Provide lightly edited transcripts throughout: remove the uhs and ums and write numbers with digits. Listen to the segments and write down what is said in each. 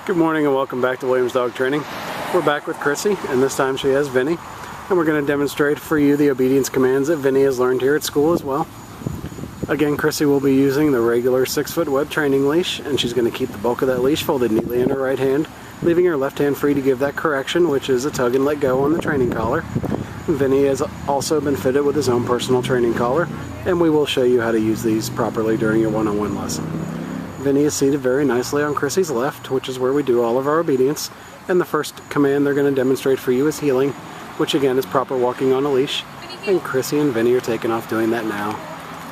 Good morning and welcome back to Williams Dog Training. We're back with Chrissy, and this time she has Vinny, and we're going to demonstrate for you the obedience commands that Vinny has learned here at school as well. Again, Chrissy will be using the regular 6-foot web training leash, and she's going to keep the bulk of that leash folded neatly in her right hand, leaving her left hand free to give that correction, which is a tug and let go on the training collar. Vinny has also been fitted with his own personal training collar, and we will show you how to use these properly during your one-on-one lesson. Vinny is seated very nicely on Chrissy's left, which is where we do all of our obedience, and the first command they're going to demonstrate for you is heeling, which again is proper walking on a leash, and Chrissy and Vinny are taking off doing that now.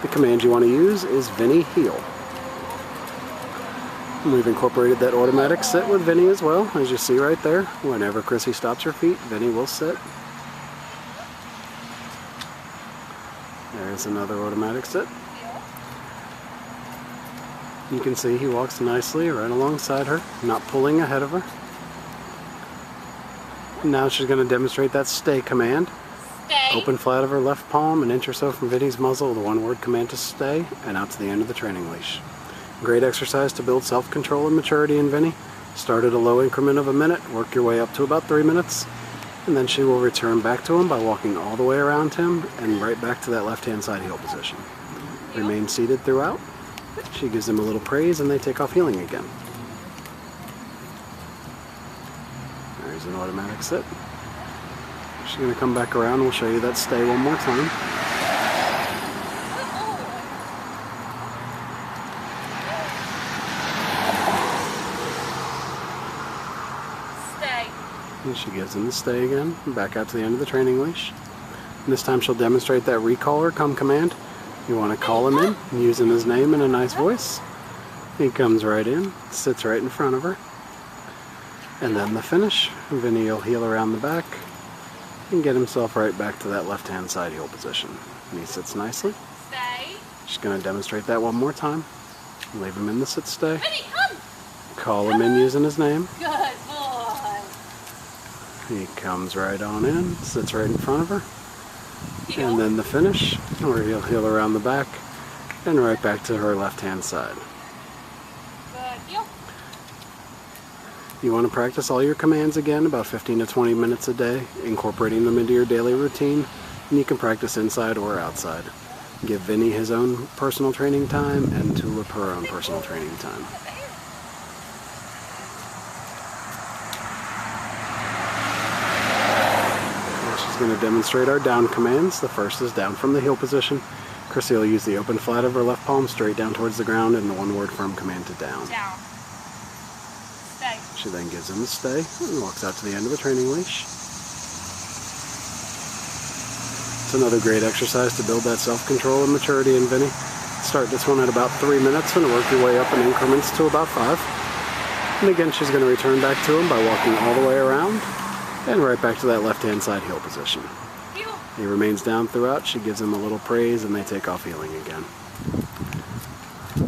The command you want to use is Vinny heel. And we've incorporated that automatic sit with Vinny as well, as you see right there. Whenever Chrissy stops her feet, Vinny will sit. There's another automatic sit. You can see he walks nicely right alongside her, not pulling ahead of her. Now she's going to demonstrate that stay command. Stay. Open flat of her left palm, an inch or so from Vinny's muzzle, the one-word command to stay, and out to the end of the training leash. Great exercise to build self-control and maturity in Vinny. Start at a low increment of a minute, work your way up to about 3 minutes, and then she will return back to him by walking all the way around him and right back to that left-hand side heel position. Remain seated throughout. She gives them a little praise and they take off heeling again. There's an automatic sit. She's going to come back around and we'll show you that stay one more time. Stay. And she gives him the stay again, back out to the end of the training leash. And this time she'll demonstrate that recall or come command. You want to call him in, using his name in a nice voice. He comes right in, sits right in front of her. And then the finish. Vinny will heel around the back and get himself right back to that left-hand side heel position. And he sits nicely. Stay. She's going to demonstrate that one more time. Leave him in the sit stay. Vinny, come. Call him in using his name. Good boy. He comes right on in, sits right in front of her. Heel. And then the finish, where he'll heel around the back and right back to her left-hand side. Good heel. You want to practice all your commands again about 15 to 20 minutes a day, incorporating them into your daily routine, and you can practice inside or outside. Give Vinny his own personal training time and Tulip her own personal training time. She's going to demonstrate our down commands. The first is down from the heel position. Chrissy will use the open flat of her left palm straight down towards the ground and the one-word firm command to down. Down. Stay. She then gives him a stay and walks out to the end of the training leash. It's another great exercise to build that self-control and maturity in Vinny. Start this one at about 3 minutes and work your way up in increments to about 5. And again, she's going to return back to him by walking all the way around and right back to that left-hand side heel position. Heel. He remains down throughout. She gives him a little praise and they take off heeling again. Good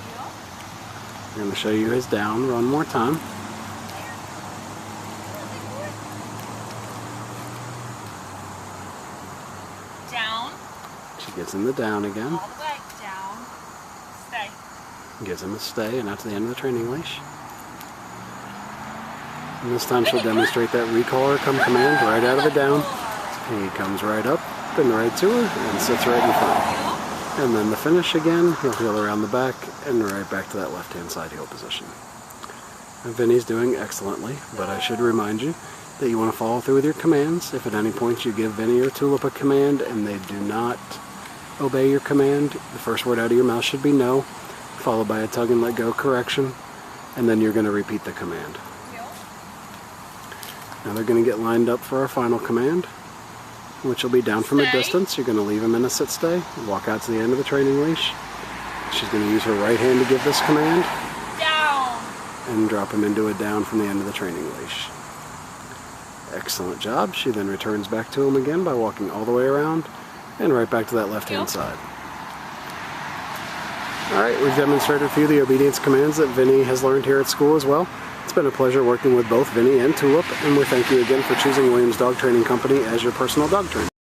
heel. I'm going to show you his down one more time. Down. She gives him the down again. All the way. Down. Stay. Gives him a stay and out to the end of the training leash. And this time she'll demonstrate that recall or come command right out of the down. He comes right up and right to her and sits right in front. And then the finish again, he'll heel around the back and right back to that left-hand side heel position. And Vinny's doing excellently, but I should remind you that you want to follow through with your commands. If at any point you give Vinny or Tulip a command and they do not obey your command, the first word out of your mouth should be no, followed by a tug and let go correction, and then you're going to repeat the command. Now they're going to get lined up for our final command, which will be down from a distance. You're going to leave him in a sit stay, walk out to the end of the training leash. She's going to use her right hand to give this command. Down. And drop him into a down from the end of the training leash. Excellent job. She then returns back to him again by walking all the way around and right back to that left-hand side. Alright, we've demonstrated for you the obedience commands that Vinny has learned here at school as well. It's been a pleasure working with both Vinny and Tulip, and we thank you again for choosing Williams Dog Training Company as your personal dog trainer.